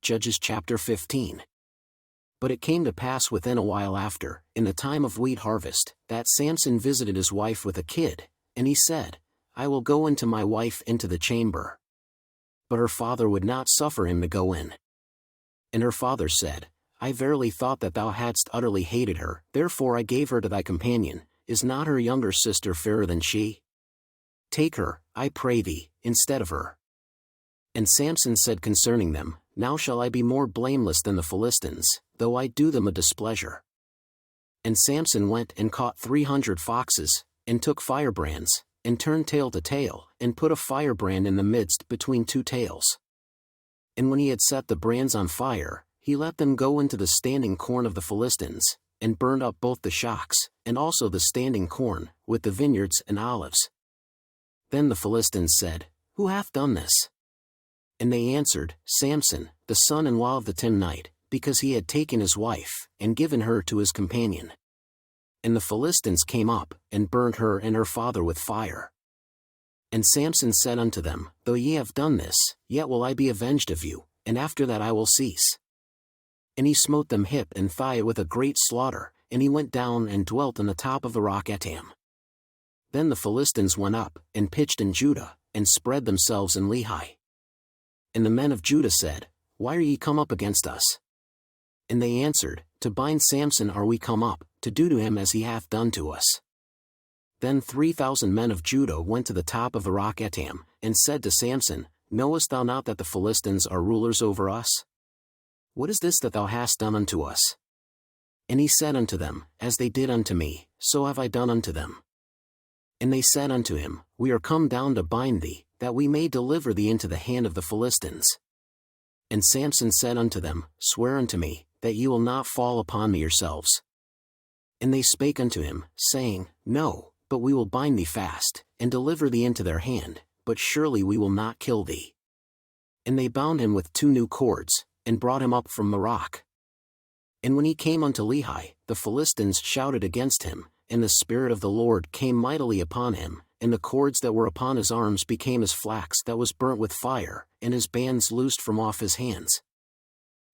Judges chapter 15. But it came to pass within a while after, in the time of wheat harvest, that Samson visited his wife with a kid, and he said, I will go into my wife into the chamber. But her father would not suffer him to go in. And her father said, I verily thought that thou hadst utterly hated her, therefore I gave her to thy companion. Is not her younger sister fairer than she? Take her, I pray thee, instead of her. And Samson said concerning them, Now shall I be more blameless than the Philistines, though I do them a displeasure. And Samson went and caught 300 foxes, and took firebrands, and turned tail to tail, and put a firebrand in the midst between two tails. And when he had set the brands on fire, he let them go into the standing corn of the Philistines, and burned up both the shocks, and also the standing corn, with the vineyards and olives. Then the Philistines said, Who hath done this? And they answered, Samson, the son-in-law of the Timnite, because he had taken his wife, and given her to his companion. And the Philistines came up, and burnt her and her father with fire. And Samson said unto them, Though ye have done this, yet will I be avenged of you, and after that I will cease. And he smote them hip and thigh with a great slaughter, and he went down and dwelt on the top of the rock Etam. Then the Philistines went up, and pitched in Judah, and spread themselves in Lehi. And the men of Judah said, Why are ye come up against us? And they answered, To bind Samson are we come up, to do to him as he hath done to us. Then 3,000 men of Judah went to the top of the rock Etam, and said to Samson, Knowest thou not that the Philistines are rulers over us? What is this that thou hast done unto us? And he said unto them, As they did unto me, so have I done unto them. And they said unto him, We are come down to bind thee, that we may deliver thee into the hand of the Philistines. And Samson said unto them, Swear unto me, that ye will not fall upon me yourselves. And they spake unto him, saying, No, but we will bind thee fast, and deliver thee into their hand, but surely we will not kill thee. And they bound him with 2 new cords, and brought him up from the rock. And when he came unto Lehi, the Philistines shouted against him, and the Spirit of the Lord came mightily upon him, and the cords that were upon his arms became as flax that was burnt with fire, and his bands loosed from off his hands.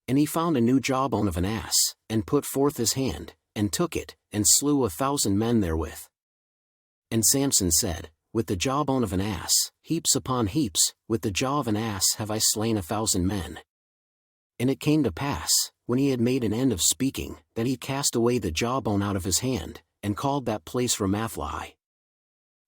And he found a new jawbone of an ass, and put forth his hand, and took it, and slew 1,000 men therewith. And Samson said, With the jawbone of an ass, heaps upon heaps, with the jaw of an ass have I slain 1,000 men. And it came to pass, when he had made an end of speaking, that he cast away the jawbone out of his hand, and called that place Ramathlehi.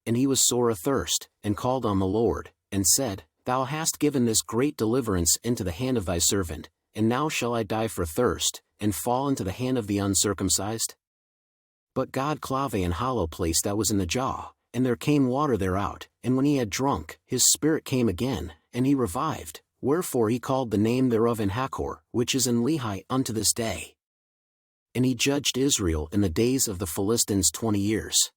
And he was sore athirst, and called on the Lord, and said, Thou hast given this great deliverance into the hand of thy servant, and now shall I die for thirst, and fall into the hand of the uncircumcised? But God clave an hollow place that was in the jaw, and there came water thereout, and when he had drunk, his spirit came again, and he revived, wherefore he called the name thereof En-hakkore, which is in Lehi unto this day. And he judged Israel in the days of the Philistines 20 years.